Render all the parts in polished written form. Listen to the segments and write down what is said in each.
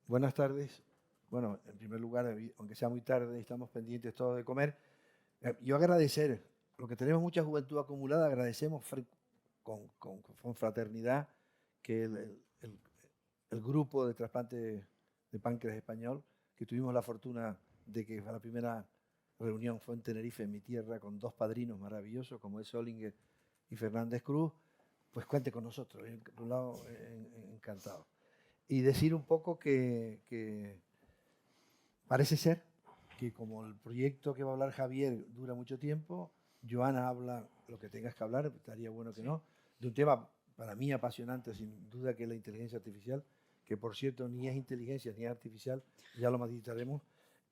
Buenas tardes. Bueno, en primer lugar, aunque sea muy tarde, estamos pendientes todos de comer. Yo agradecer, lo que tenemos mucha juventud acumulada, agradecemos con fraternidad que el grupo de trasplante de páncreas español, que tuvimos la fortuna de que la primera reunión fue en Tenerife, en mi tierra, con dos padrinos maravillosos como es Solinger y Fernández Cruz, pues cuente con nosotros. Por un lado, encantado. Y decir un poco que parece ser que como el proyecto que va a hablar Javier dura mucho tiempo, Joana habla lo que tengas que hablar, estaría bueno que no, de un tema para mí apasionante, sin duda, que es la inteligencia artificial, que por cierto ni es inteligencia ni es artificial, ya lo matitaremos,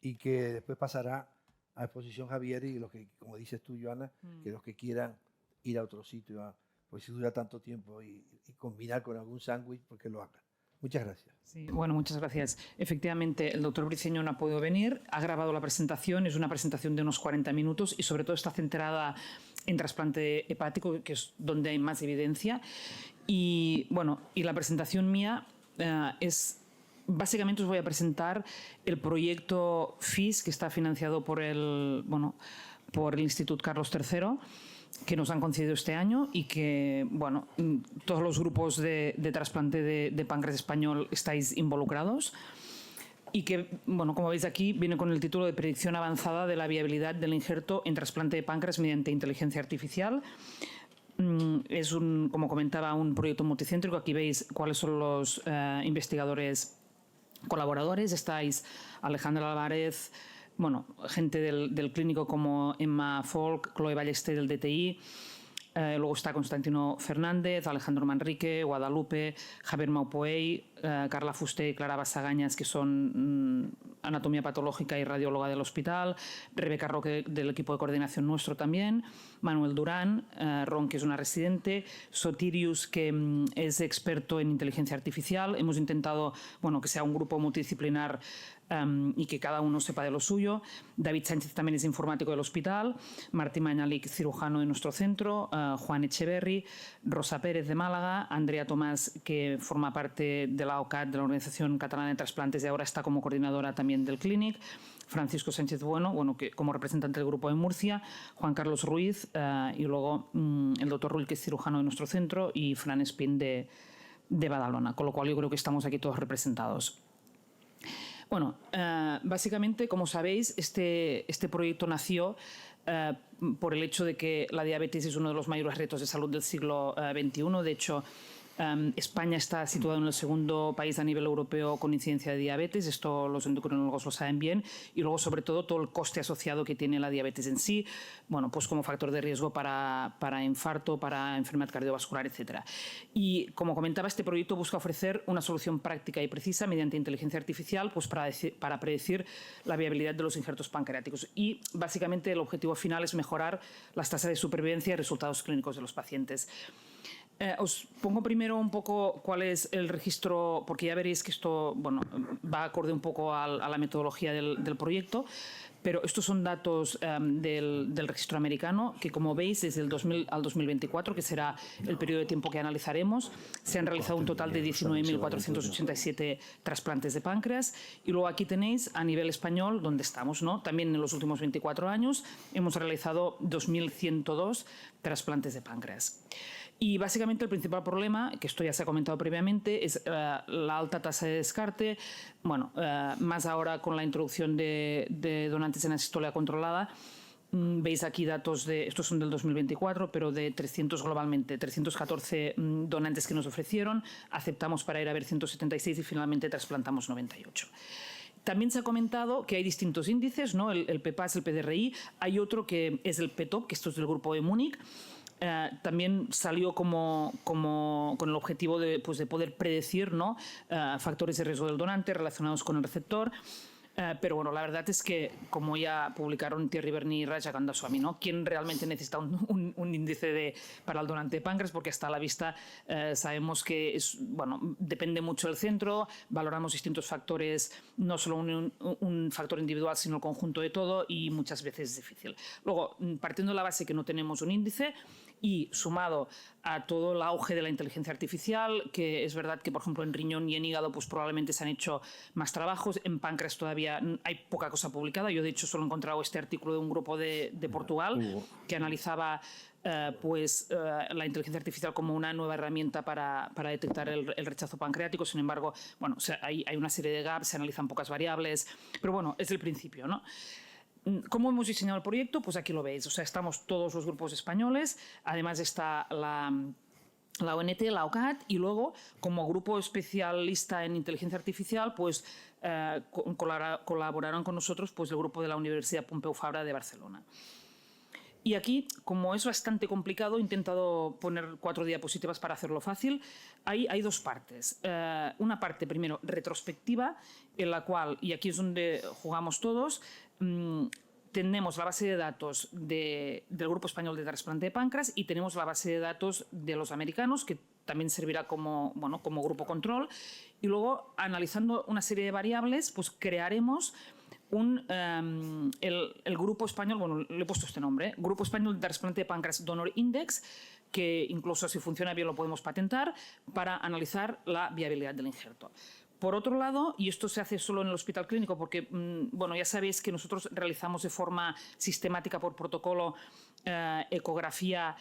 y que después pasará a exposición Javier y los que, como dices tú, Joana, que los que quieran ir a otro sitio, pues si dura tanto tiempo y combinar con algún sándwich, porque lo hagan. Muchas gracias. Sí, bueno, muchas gracias. Efectivamente, el doctor Briceño no ha podido venir, ha grabado la presentación, es una presentación de unos 40 minutos y sobre todo está centrada en trasplante hepático, que es donde hay más evidencia. Y bueno, y la presentación mía es... Básicamente os voy a presentar el proyecto FIS, que está financiado por el Instituto Carlos III, que nos han concedido este año y que, bueno, todos los grupos de trasplante de páncreas español estáis involucrados y que, bueno, como veis aquí, viene con el título de Predicción avanzada de la viabilidad del injerto en trasplante de páncreas mediante inteligencia artificial. Es, como comentaba, un proyecto multicéntrico. Aquí veis cuáles son los investigadores colaboradores. Estáis Alejandra Álvarez, bueno, gente del clínico como Emma Folk, Chloe Ballester del DTI, luego está Constantino Fernández, Alejandro Manrique, Guadalupe, Javier Maupoey, Carla Fuster y Clara Basagañas, que son anatomía patológica y radióloga del hospital, Rebeca Roque del equipo de coordinación nuestro también, Manuel Durán, Ron, que es una residente, Sotirius, que es experto en inteligencia artificial. Hemos intentado, bueno, que sea un grupo multidisciplinar y que cada uno sepa de lo suyo. David Sánchez también es informático del hospital, Martín Mañalic, cirujano de nuestro centro, Juan Echeverry, Rosa Pérez de Málaga, Andrea Tomás, que forma parte de la OCAT, de la Organización Catalana de Trasplantes, y ahora está como coordinadora también del Clínic, Francisco Sánchez Bueno, que como representante del grupo de Murcia, Juan Carlos Ruiz y luego el doctor Ruiz, que es cirujano de nuestro centro, y Fran Espín de Badalona, con lo cual yo creo que estamos aquí todos representados. Bueno, básicamente, como sabéis, este proyecto nació por el hecho de que la diabetes es uno de los mayores retos de salud del siglo XXI. De hecho, España está situado en el segundo país a nivel europeo con incidencia de diabetes. Esto los endocrinólogos lo saben bien. Y luego, sobre todo, todo el coste asociado que tiene la diabetes en sí, bueno, pues como factor de riesgo para infarto, para enfermedad cardiovascular, etc. Y como comentaba, este proyecto busca ofrecer una solución práctica y precisa mediante inteligencia artificial, pues para predecir la viabilidad de los injertos pancreáticos. Y básicamente el objetivo final es mejorar las tasas de supervivencia y resultados clínicos de los pacientes. Os pongo primero un poco cuál es el registro, porque ya veréis que esto, bueno, va acorde un poco a la metodología del proyecto, pero estos son datos del registro americano, que como veis desde el 2000 al 2024, que será el periodo de tiempo que analizaremos, se han realizado un total de 19.487 trasplantes de páncreas, y luego aquí tenéis a nivel español donde estamos, ¿no? También en los últimos 24 años hemos realizado 2.102 trasplantes de páncreas. Y básicamente el principal problema, que esto ya se ha comentado previamente, es la alta tasa de descarte. Bueno, más ahora con la introducción de donantes en asistolia controlada. Veis aquí datos estos son del 2024, pero de 300 globalmente, 314 donantes que nos ofrecieron, aceptamos para ir a ver 176 y finalmente trasplantamos 98. También se ha comentado que hay distintos índices, ¿no? El PPAS, el PDRI, hay otro que es el PTOP, que esto es del grupo de Múnich. También salió con el objetivo de poder predecir, ¿no? Factores de riesgo del donante relacionados con el receptor. Pero bueno, la verdad es que, como ya publicaron Thierry Berny y Raja Kandaswamy, ¿no? ¿Quién realmente necesita un índice para el donante de páncreas? Porque hasta a la vista sabemos que depende mucho del centro, valoramos distintos factores, no solo un factor individual, sino el conjunto de todo, y muchas veces es difícil. Luego, partiendo de la base que no tenemos un índice y sumado a todo el auge de la inteligencia artificial, que es verdad que, por ejemplo, en riñón y en hígado pues probablemente se han hecho más trabajos, en páncreas todavía hay poca cosa publicada. Yo, de hecho, solo he encontrado este artículo de un grupo de Portugal que analizaba la inteligencia artificial como una nueva herramienta para detectar el rechazo pancreático. Sin embargo, bueno, o sea, hay una serie de gaps, se analizan pocas variables, pero bueno, es el principio, ¿no? ¿Cómo hemos diseñado el proyecto? Pues aquí lo veis. O sea, estamos todos los grupos españoles, además está la ONT, la OCAT, y luego, como grupo especialista en inteligencia artificial, pues colaboraron con nosotros pues, el grupo de la Universidad Pompeu Fabra de Barcelona. Y aquí, como es bastante complicado, he intentado poner 4 diapositivas para hacerlo fácil. Hay 2 partes. Una parte, primero, retrospectiva, en la cual, y aquí es donde jugamos todos, tenemos la base de datos del Grupo Español de Trasplante de Páncreas y tenemos la base de datos de los americanos, que también servirá como grupo control. Y luego, analizando una serie de variables, pues crearemos el Grupo Español, bueno, le he puesto este nombre, Grupo Español de Trasplante de Páncreas Donor Index, que incluso si funciona bien lo podemos patentar, para analizar la viabilidad del injerto. Por otro lado, y esto se hace solo en el hospital clínico, porque bueno, ya sabéis que nosotros realizamos de forma sistemática por protocolo ecografía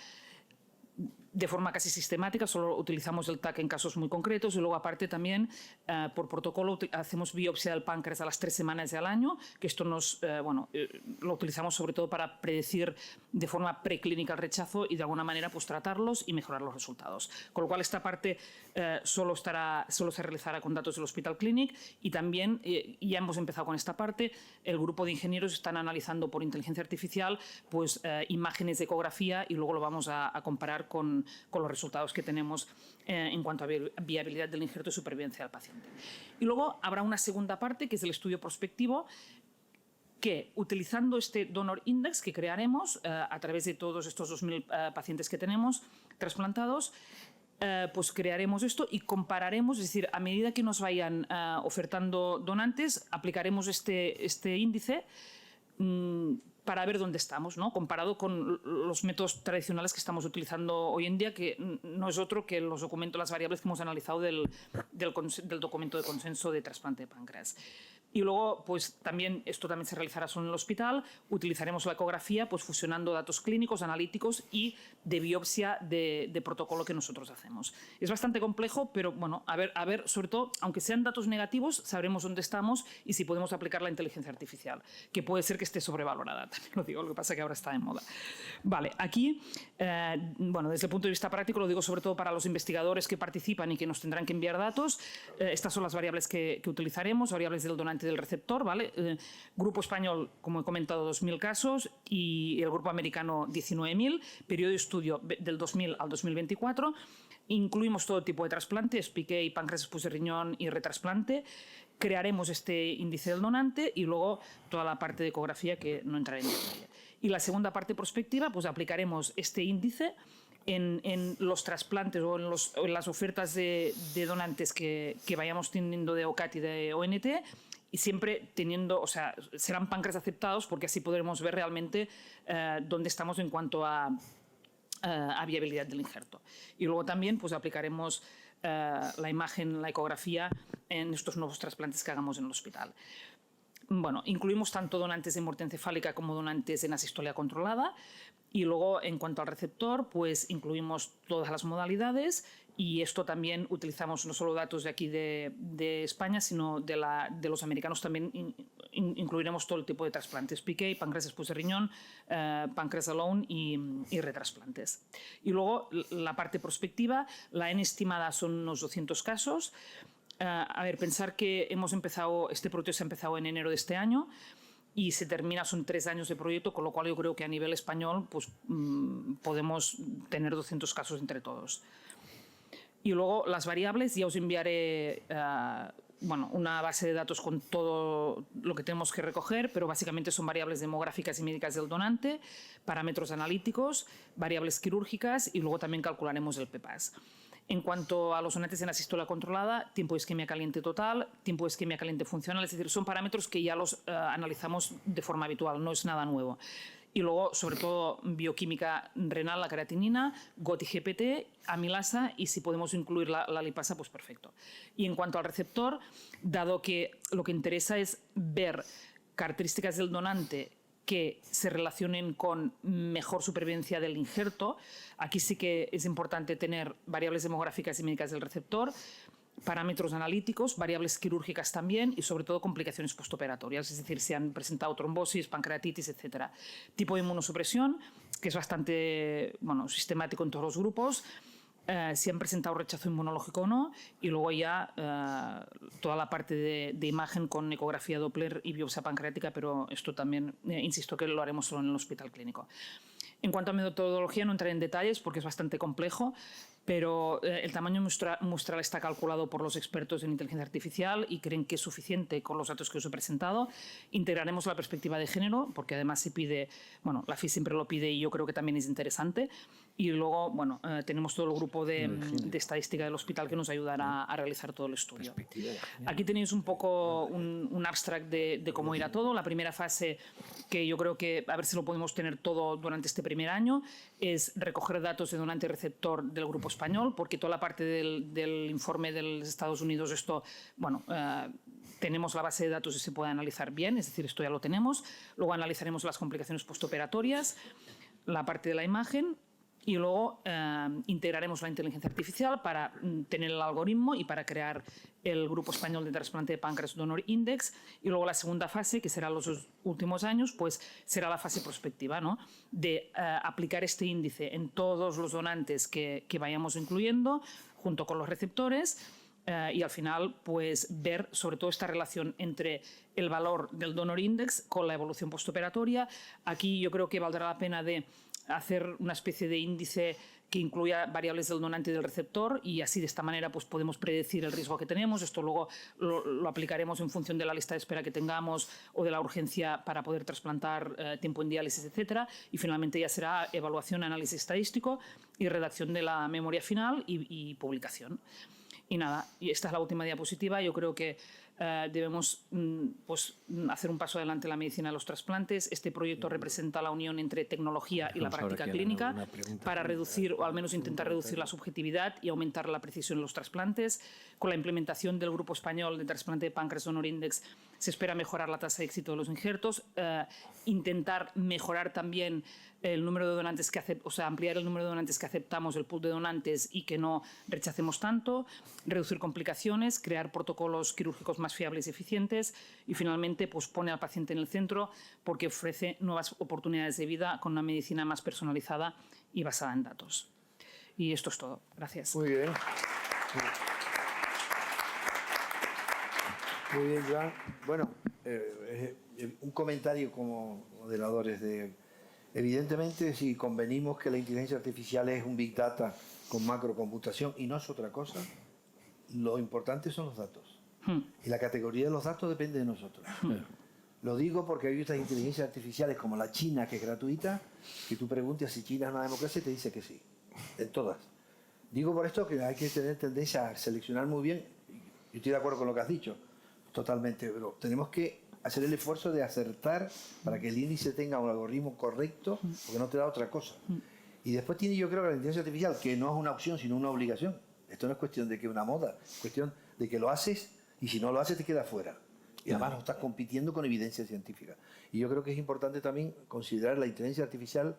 de forma casi sistemática, solo utilizamos el TAC en casos muy concretos y luego aparte también por protocolo hacemos biopsia del páncreas a las 3 semanas del año, que esto lo utilizamos sobre todo para predecir de forma preclínica el rechazo y de alguna manera pues tratarlos y mejorar los resultados. Con lo cual esta parte solo se realizará con datos del Hospital Clínic y también ya hemos empezado con esta parte, el grupo de ingenieros están analizando por inteligencia artificial pues imágenes de ecografía y luego lo vamos a comparar con los resultados que tenemos en cuanto a viabilidad del injerto y supervivencia del paciente. Y luego habrá una segunda parte, que es el estudio prospectivo, que utilizando este Donor Index que crearemos a través de todos estos 2.000 pacientes que tenemos trasplantados, pues crearemos esto y compararemos, es decir, a medida que nos vayan ofertando donantes, aplicaremos este índice para ver dónde estamos, ¿no? Comparado con los métodos tradicionales que estamos utilizando hoy en día, que no es otro que los documentos, las variables que hemos analizado del documento de consenso de trasplante de páncreas. Y luego, pues también, esto también se realizará solo en el hospital, utilizaremos la ecografía pues fusionando datos clínicos, analíticos y de biopsia de protocolo que nosotros hacemos. Es bastante complejo, pero bueno, a ver, sobre todo, aunque sean datos negativos, sabremos dónde estamos y si podemos aplicar la inteligencia artificial, que puede ser que esté sobrevalorada, también lo digo, lo que pasa es que ahora está de moda. Vale, aquí, bueno, desde el punto de vista práctico, lo digo sobre todo para los investigadores que participan y que nos tendrán que enviar datos, estas son las variables que utilizaremos, variables del donante del receptor, ¿vale? Grupo español, como he comentado, 2.000 casos y el grupo americano 19.000, periodo de estudio del 2000 al 2024. Incluimos todo tipo de trasplantes, PK, páncreas, expulsión de riñón y retrasplante. Crearemos este índice del donante y luego toda la parte de ecografía que no entraré en detalle. Y la segunda parte prospectiva, pues aplicaremos este índice en los trasplantes o en las ofertas de donantes que vayamos teniendo de OCAT y de ONT, y siempre teniendo, o sea, serán páncreas aceptados porque así podremos ver realmente dónde estamos en cuanto a viabilidad del injerto. Y luego también pues aplicaremos la imagen, la ecografía en estos nuevos trasplantes que hagamos en el hospital. Bueno, incluimos tanto donantes de muerte encefálica como donantes en asistolia controlada. Y luego, en cuanto al receptor, pues incluimos todas las modalidades y esto también utilizamos no solo datos de aquí de España, sino de los americanos también incluiremos todo el tipo de trasplantes, PK, páncreas después de riñón, páncreas alone y retrasplantes. Y luego la parte prospectiva, la N estimada son unos 200 casos. A ver, pensar que este proyecto se ha empezado en enero de este año y se termina, son 3 años de proyecto, con lo cual yo creo que a nivel español pues, podemos tener 200 casos entre todos. Y luego las variables, ya os enviaré una base de datos con todo lo que tenemos que recoger, pero básicamente son variables demográficas y médicas del donante, parámetros analíticos, variables quirúrgicas y luego también calcularemos el PPAS. En cuanto a los donantes en asistolia controlada, tiempo de isquemia caliente total, tiempo de isquemia caliente funcional, es decir, son parámetros que ya los analizamos de forma habitual, no es nada nuevo. y luego, sobre todo, bioquímica renal, la creatinina, GOT-GPT, amilasa, y si podemos incluir la lipasa, pues perfecto. Y en cuanto al receptor, dado que lo que interesa es ver características del donante que se relacionen con mejor supervivencia del injerto, aquí sí que es importante tener variables demográficas y médicas del receptor, parámetros analíticos, variables quirúrgicas también y sobre todo complicaciones postoperatorias, es decir, si han presentado trombosis, pancreatitis, etc. Tipo de inmunosupresión, que es bastante sistemático en todos los grupos, si han presentado rechazo inmunológico o no, y luego ya toda la parte de imagen con ecografía Doppler y biopsia pancreática, pero esto también, insisto, que lo haremos solo en el hospital clínico. En cuanto a metodología, no entraré en detalles porque es bastante complejo, pero el tamaño muestral está calculado por los expertos en inteligencia artificial y creen que es suficiente con los datos que os he presentado. Integraremos la perspectiva de género, porque además se pide, la FI siempre lo pide y yo creo que también es interesante. Y luego, tenemos todo el grupo de estadística del hospital que nos ayudará a realizar todo el estudio. Aquí tenéis un poco un abstract de cómo irá todo. La primera fase, que yo creo que a ver si lo podemos tener todo durante este primer año, es recoger datos de donante y receptor del grupo español, porque toda la parte del informe de los Estados Unidos, esto, tenemos la base de datos y se puede analizar bien, es decir, esto ya lo tenemos. Luego analizaremos las complicaciones postoperatorias, la parte de la imagen, y luego integraremos la inteligencia artificial para tener el algoritmo y para crear el Grupo Español de Trasplante de Páncreas Donor Index. Y luego la segunda fase, que será los últimos años, pues será la fase prospectiva, ¿no? De aplicar este índice en todos los donantes que vayamos incluyendo, junto con los receptores, y al final pues ver sobre todo esta relación entre el valor del Donor Index con la evolución postoperatoria. Aquí yo creo que valdrá la pena de hacer una especie de índice que incluya variables del donante y del receptor, y así de esta manera pues podemos predecir el riesgo que tenemos. Esto luego lo aplicaremos en función de la lista de espera que tengamos o de la urgencia para poder trasplantar, tiempo en diálisis, etcétera. Y finalmente ya será evaluación, análisis estadístico y redacción de la memoria final y publicación. Y nada, y esta es la última diapositiva. Yo creo que debemos hacer un paso adelante en la medicina de los trasplantes. Este proyecto representa la unión entre tecnología y la práctica clínica para reducir, o al menos intentar reducir la subjetividad y aumentar la precisión en los trasplantes. Con la implementación del Grupo Español de Trasplante de Páncreas Donor Index se espera mejorar la tasa de éxito de los injertos, intentar mejorar también el número de donantes ampliar el número de donantes que aceptamos, el pool de donantes, y que no rechacemos tanto, reducir complicaciones, crear protocolos quirúrgicos más fiables y eficientes, y finalmente pues pone al paciente en el centro porque ofrece nuevas oportunidades de vida con una medicina más personalizada y basada en datos. Y esto es todo. Gracias. Muy bien. Muy bien, Joan. Bueno, un comentario como moderadores de... Evidentemente, si convenimos que la inteligencia artificial es un Big Data con macrocomputación y no es otra cosa, lo importante son los datos. Y la categoría de los datos depende de nosotros. Lo digo porque hay otras inteligencias artificiales como la China, que es gratuita, que tú preguntas si China es una democracia y te dice que sí, en todas. Digo por esto que hay que tener tendencia a seleccionar muy bien. Yo estoy de acuerdo con lo que has dicho, totalmente, pero tenemos que hacer el esfuerzo de acertar para que el índice tenga un algoritmo correcto, porque no te da otra cosa. Y después tiene, yo creo, que la inteligencia artificial, que no es una opción, sino una obligación. Esto no es cuestión de que es una moda, es cuestión de que lo haces, y si no lo haces te queda fuera. Y además no estás compitiendo con evidencia científica. Y yo creo que es importante también considerar la inteligencia artificial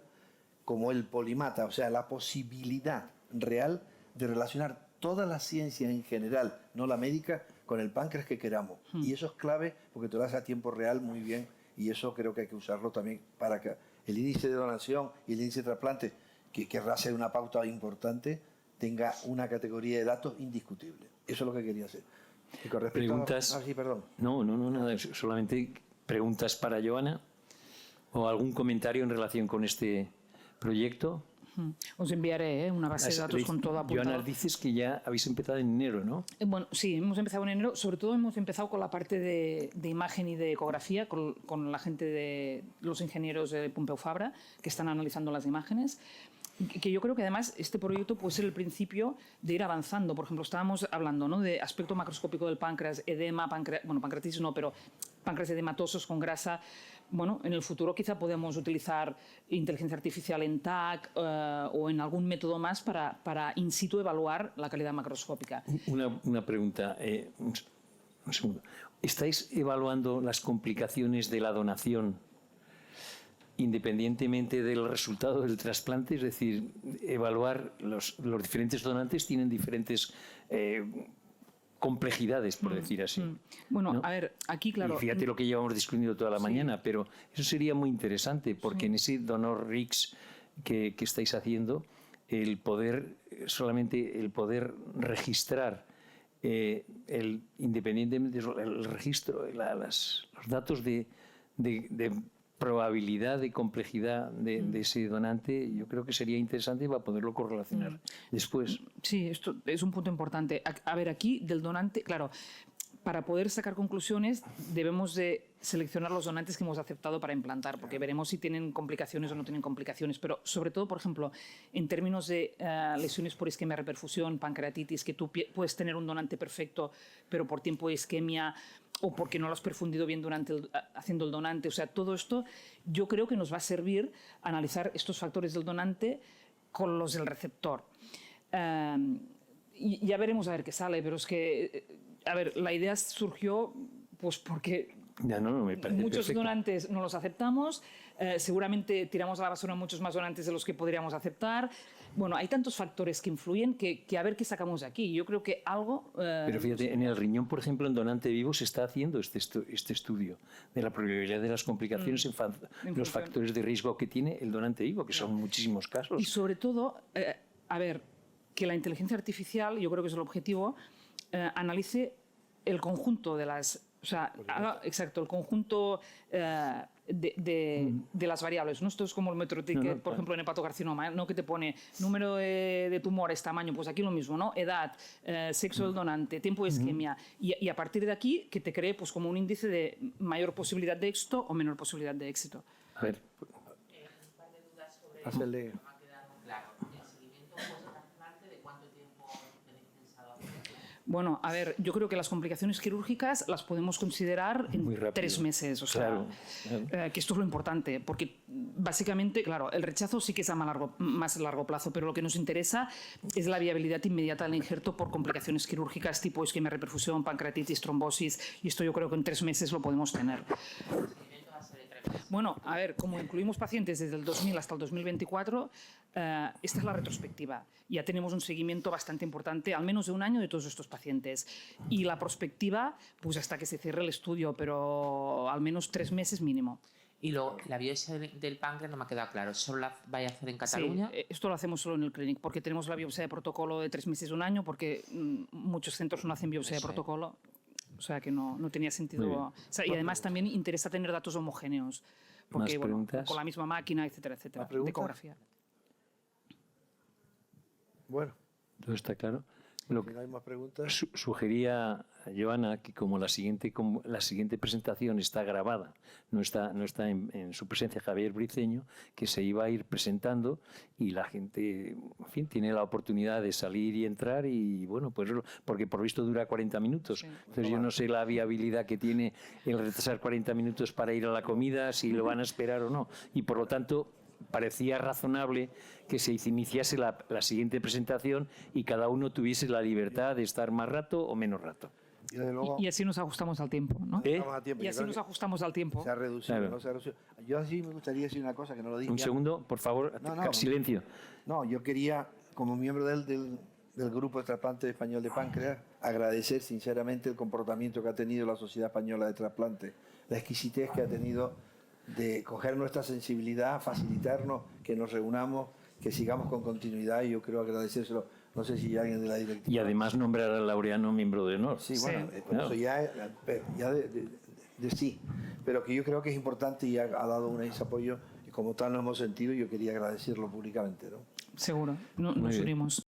como el polimata, o sea, la posibilidad real de relacionar toda la ciencia en general, no la médica, con el páncreas que queramos. Y eso es clave porque te lo hace a tiempo real muy bien, y eso creo que hay que usarlo también para que el índice de donación y el índice de trasplante, que querrá ser una pauta importante, tenga una categoría de datos indiscutible. Eso es lo que quería hacer. Y con respecto ¿Preguntas? sí, perdón. No, nada, solamente preguntas para Joana o algún comentario en relación con este proyecto. Os enviaré una base de datos con todo apuntado. Joana, dices que ya habéis empezado en enero, ¿no? Bueno, sí, hemos empezado en enero. Sobre todo hemos empezado con la parte de imagen y de ecografía, con la gente de los ingenieros de Pompeu Fabra, que están analizando las imágenes. Que yo creo que además este proyecto puede ser el principio de ir avanzando. Por ejemplo, estábamos hablando, ¿no?, de aspecto macroscópico del páncreas, edema, pancreatitis no, pero páncreas edematosos con grasa. Bueno, en el futuro quizá podemos utilizar inteligencia artificial en TAC o en algún método más para in situ evaluar la calidad macroscópica. Una pregunta, un segundo. ¿Estáis evaluando las complicaciones de la donación independientemente del resultado del trasplante? Es decir, evaluar los diferentes donantes tienen diferentes complejidades, por decir así. Bueno, ¿no? a ver, aquí claro... Y fíjate lo que llevamos discutiendo toda la mañana, pero eso sería muy interesante, porque en ese donor RIX que estáis haciendo, el poder registrar independientemente del registro, los datos de probabilidad de complejidad de ese donante, yo creo que sería interesante para poderlo correlacionar después. Sí, esto es un punto importante. A ver, aquí del donante, claro, para poder sacar conclusiones debemos de seleccionar los donantes que hemos aceptado para implantar, porque veremos si tienen complicaciones o no tienen complicaciones, pero sobre todo, por ejemplo, en términos de lesiones por isquemia, reperfusión, pancreatitis, que tú puedes tener un donante perfecto, pero por tiempo de isquemia o porque no lo has perfundido bien haciendo el donante. O sea, todo esto yo creo que nos va a servir a analizar estos factores del donante con los del receptor. Y ya veremos a ver qué sale, pero es que, a ver, la idea surgió pues porque me parece muchos perfecto. donantes no los aceptamos, seguramente tiramos a la basura muchos más donantes de los que podríamos aceptar. Bueno, hay tantos factores que influyen que a ver qué sacamos de aquí. Yo creo que algo... Pero fíjate, en el riñón, por ejemplo, en donante vivo se está haciendo este estudio de la probabilidad de las complicaciones en los factores de riesgo que tiene el donante vivo, que son muchísimos casos. Y sobre todo, a ver, que la inteligencia artificial, yo creo que es el objetivo, analice el conjunto de las... O sea, exacto, el conjunto de las variables, ¿no? Esto es como el Metroticket, por ejemplo, en hepatocarcinoma, ¿no? Que te pone número de tumores, tamaño, pues aquí lo mismo, ¿no? Edad, sexo del donante, tiempo de isquemia, y a partir de aquí que te cree pues como un índice de mayor posibilidad de éxito o menor posibilidad de éxito. A ver. Un par de dudas sobre Hacerle... no me ha quedado claro. ¿El seguimiento post-trasplante de cuánto tiempo tenéis pensado hacer? Bueno, a ver, yo creo que las complicaciones quirúrgicas las podemos considerar en 3 meses. O sea, que esto es lo importante, porque básicamente, claro, el rechazo sí que es a más largo plazo, pero lo que nos interesa es la viabilidad inmediata del injerto por complicaciones quirúrgicas tipo isquemia, reperfusión, pancreatitis, trombosis, y esto yo creo que en 3 meses lo podemos tener. Bueno, a ver, como incluimos pacientes desde el 2000 hasta el 2024, esta es la retrospectiva. Ya tenemos un seguimiento bastante importante, al menos de 1 año, de todos estos pacientes. Y la prospectiva, pues hasta que se cierre el estudio, pero al menos 3 meses mínimo. Y luego, la biopsia del páncreas no me ha quedado claro. ¿Solo la vais a hacer en Cataluña? Sí, esto lo hacemos solo en el Clinic, porque tenemos la biopsia de protocolo de 3 meses, 1 año, porque muchos centros no hacen biopsia de protocolo. O sea, que no tenía sentido. O sea, y además también interesa tener datos homogéneos, porque bueno, con la misma máquina, etcétera, etcétera. De ecografía. Bueno. ¿Todo está claro? No hay más preguntas. Sugería a Joana que como la siguiente presentación está grabada, no está en su presencia Javier Briceño, que se iba a ir presentando y la gente, en fin, tiene la oportunidad de salir y entrar y bueno, pues porque por visto dura 40 minutos. Sí. Entonces yo no sé la viabilidad que tiene el retrasar 40 minutos para ir a la comida, si lo van a esperar o no. Y por lo tanto parecía razonable que se iniciase la siguiente presentación y cada uno tuviese la libertad de estar más rato o menos rato. Y así nos ajustamos al tiempo, ¿no? Y así nos ajustamos al tiempo. Se ha reducido, claro. ¿No? Se ha reducido. Yo así me gustaría decir una cosa que no lo dije. Un segundo, por favor, silencio. No, yo quería, como miembro del Grupo de Trasplante Español de Páncreas, agradecer sinceramente el comportamiento que ha tenido la Sociedad Española de Trasplante, la exquisitez que ha tenido de coger nuestra sensibilidad, facilitarnos que nos reunamos, que sigamos con continuidad, y yo quiero agradecérselo. No sé si alguien de la directiva... Y además nombrar al Laureano miembro de honor. Sí, bueno, claro. Eso ya de sí. Pero que yo creo que es importante y ha dado ese apoyo, y como tal nos hemos sentido, yo quería agradecerlo públicamente, ¿no? Seguro, nos unimos.